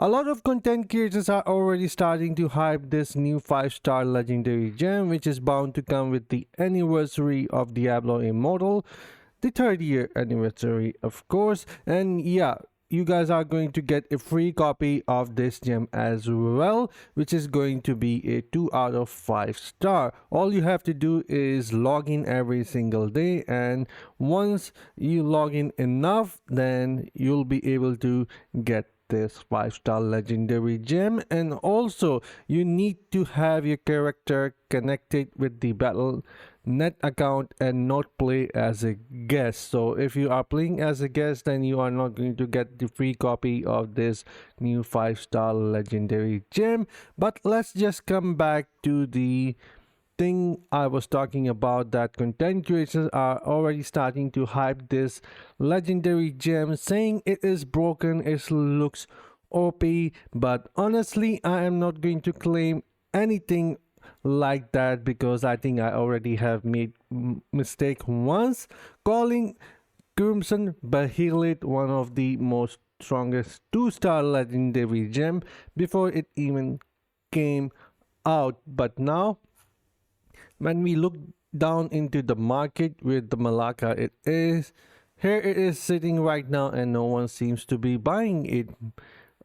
A lot of content creators are already starting to hype this new 5-star legendary gem, which is bound to come with the anniversary of Diablo Immortal, the 30th anniversary, of course. And yeah, you guys are going to get a free copy of this gem as well, which is going to be a 2 out of 5 star. All you have to do is log in every single day, and once you log in enough, then you'll be able to get this 5-star legendary gem. And also you need to have your character connected with the battle net account and not play as a guest. So if you are playing as a guest, then you are not going to get the free copy of this new 5-star legendary gem. But let's just come back to the thing I was talking about, that content creators are already starting to hype this legendary gem, saying it is broken, it looks OP. But honestly, I am not going to claim anything like that, because I think I already have made mistake once calling Crimson Behelit one of the most strongest 2-star legendary gem before it even came out. But now when we look down into the market with the Malacca, it is sitting right now and no one seems to be buying it,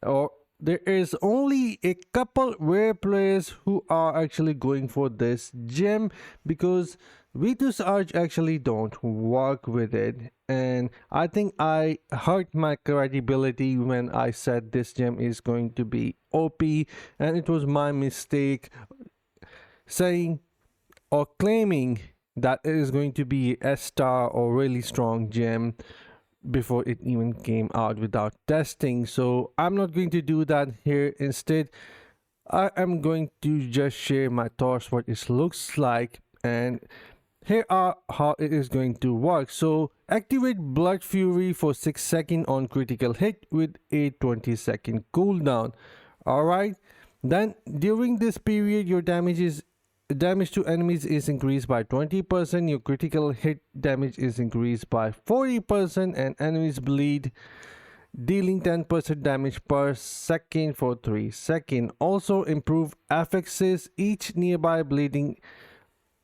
or there is only a couple rare players who are actually going for this gem, because Vitus Arch actually don't work with it. And I think I hurt my credibility when I said this gem is going to be OP, and it was my mistake saying or claiming that it is going to be a star or really strong gem before it even came out without testing. So I'm not going to do that here. Instead, I am going to just share my thoughts, what it looks like, and here are how it is going to work. So activate Blood Fury for 6 seconds on critical hit with a 20-second cooldown. Alright, then during this period your damage to enemies is increased by 20%, your critical hit damage is increased by 40%, and enemies bleed, dealing 10% damage per second for 3 seconds. Also improve affixes, each nearby bleeding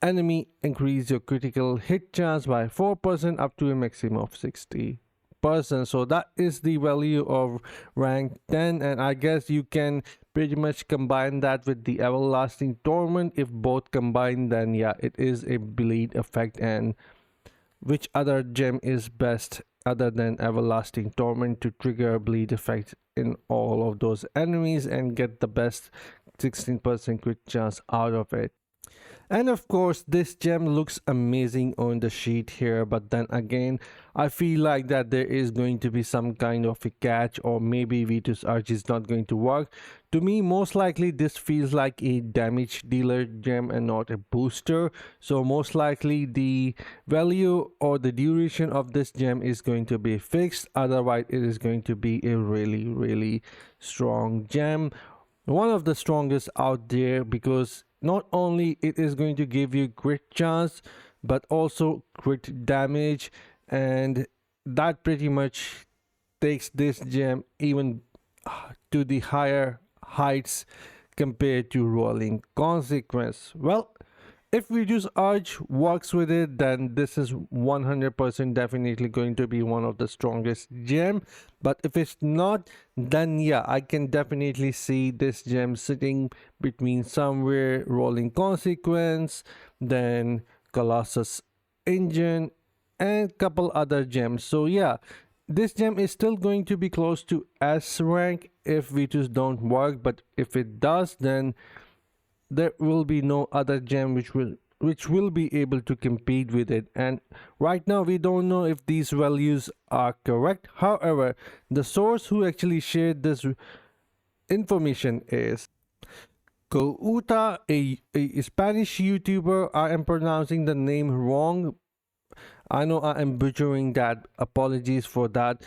enemy increase your critical hit chance by 4% up to a maximum of 60%. So that is the value of rank 10, and I guess you can pretty much combine that with the Everlasting Torment. If both combine, then yeah, it is a bleed effect. And which other gem is best other than Everlasting Torment to trigger a bleed effect in all of those enemies and get the best 16% crit chance out of it? And of course, this gem looks amazing on the sheet here, but then again, I feel like that there is going to be some kind of a catch, or maybe Vitus Arch is not going to work. To me, most likely this feels like a damage dealer gem and not a booster. So most likely the value or the duration of this gem is going to be fixed. Otherwise, it is going to be a really strong gem. One of the strongest out there, because not only it is going to give you crit chance, but also crit damage, and that pretty much takes this gem even to the higher heights compared to Rolling Consequence. Well, if Vitus Arch works with it, then this is 100% definitely going to be one of the strongest gem. But if it's not, then yeah, I can definitely see this gem sitting between somewhere Rolling Consequence, then Colossus Engine, and couple other gems. So yeah, this gem is still going to be close to S rank if Vitus don't work, but if it does, then there will be no other gem which will be able to compete with it. And right now we don't know if these values are correct. However, the source who actually shared this information is Couta, a Spanish YouTuber. I am pronouncing the name wrong. I know I am butchering that. Apologies for that.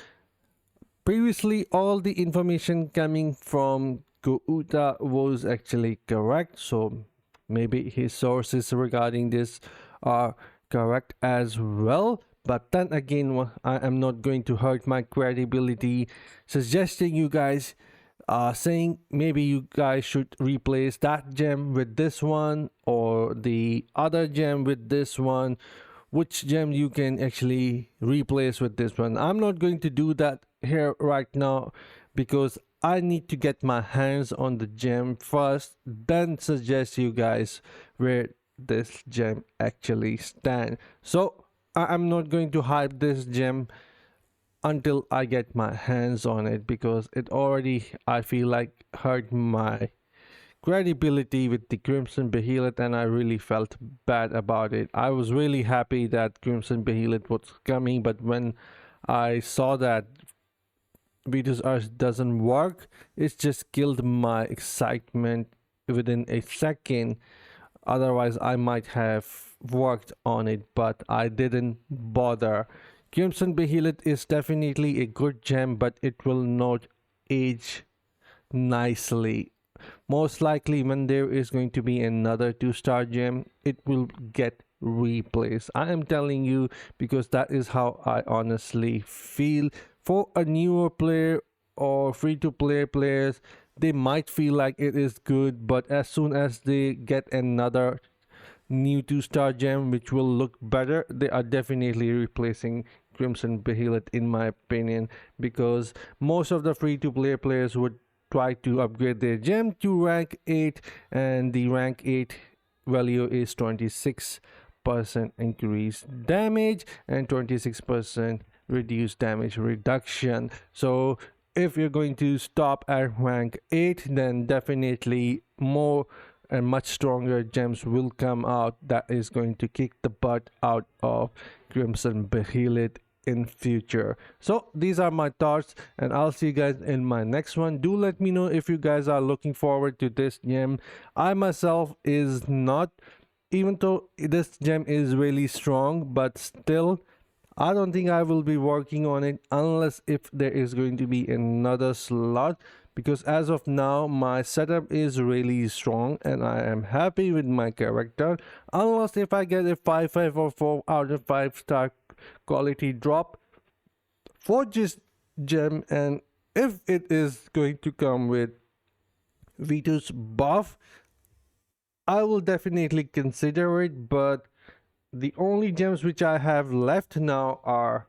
Previously, all the information coming from Couta was actually correct, so maybe his sources regarding this are correct as well. But then again, I am not going to hurt my credibility suggesting you guys saying maybe you guys should replace that gem with this one or the other gem with this one, which gem you can actually replace with this one. I'm not going to do that here right now because I need to get my hands on the gem first, then suggest you guys where this gem actually stand. So I'm not going to hype this gem until I get my hands on it because it already, I feel like, hurt my credibility with the Crimson Behelit, and I really felt bad about it. I was really happy that Crimson Behelit was coming, but when I saw that Vitus Earth doesn't work, it just killed my excitement within a second. Otherwise, I might have worked on it, but I didn't bother. Crimson Behelit is definitely a good gem, but it will not age nicely. Most likely, when there is going to be another 2-star gem, it will get replaced. I am telling you because that is how I honestly feel. For a newer player or free-to-play players, they might feel like it is good, but as soon as they get another new 2-star gem which will look better, they are definitely replacing Crimson Behelit, in my opinion, because most of the free-to-play players would try to upgrade their gem to rank 8, and the rank 8 value is 26% increased damage and 26% reduced damage reduction. So if you're going to stop at rank 8, then definitely more and much stronger gems will come out that is going to kick the butt out of Crimson Behelit in future. So these are my thoughts, and I'll see you guys in my next one. Do let me know if you guys are looking forward to this gem. I myself is not, even though this gem is really strong, but still I don't think I will be working on it unless if there is going to be another slot, because as of now my setup is really strong and I am happy with my character. Unless if I get a 5/5 or 4 out of 5 star quality drop for this gem, and if it is going to come with Vito's buff, I will definitely consider it. But the only gems which I have left now are,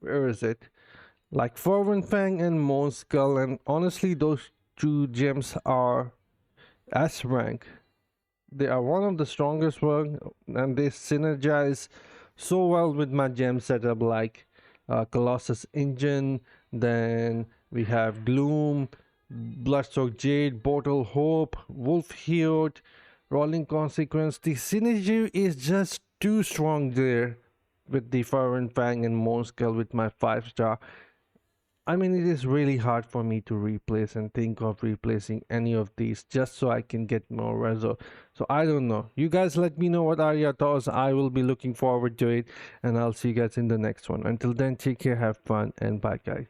where is it, like Fervent Fang and Moon Skull, and honestly those two gems are S rank. They are one of the strongest one, and they synergize so well with my gem setup, like Colossus Engine, then we have Gloom, Bloodstock Jade, Bottle Hope, Wolf Healed, Rolling Consequence. The synergy is just too strong there with the Fervent Fang and Moon Skull with my 5-star. I mean, it is really hard for me to replace and think of replacing any of these just so I can get more reso. So I don't know. You guys let me know what are your thoughts. I will be looking forward to it, and I'll see you guys in the next one. Until then, take care, have fun, and bye guys.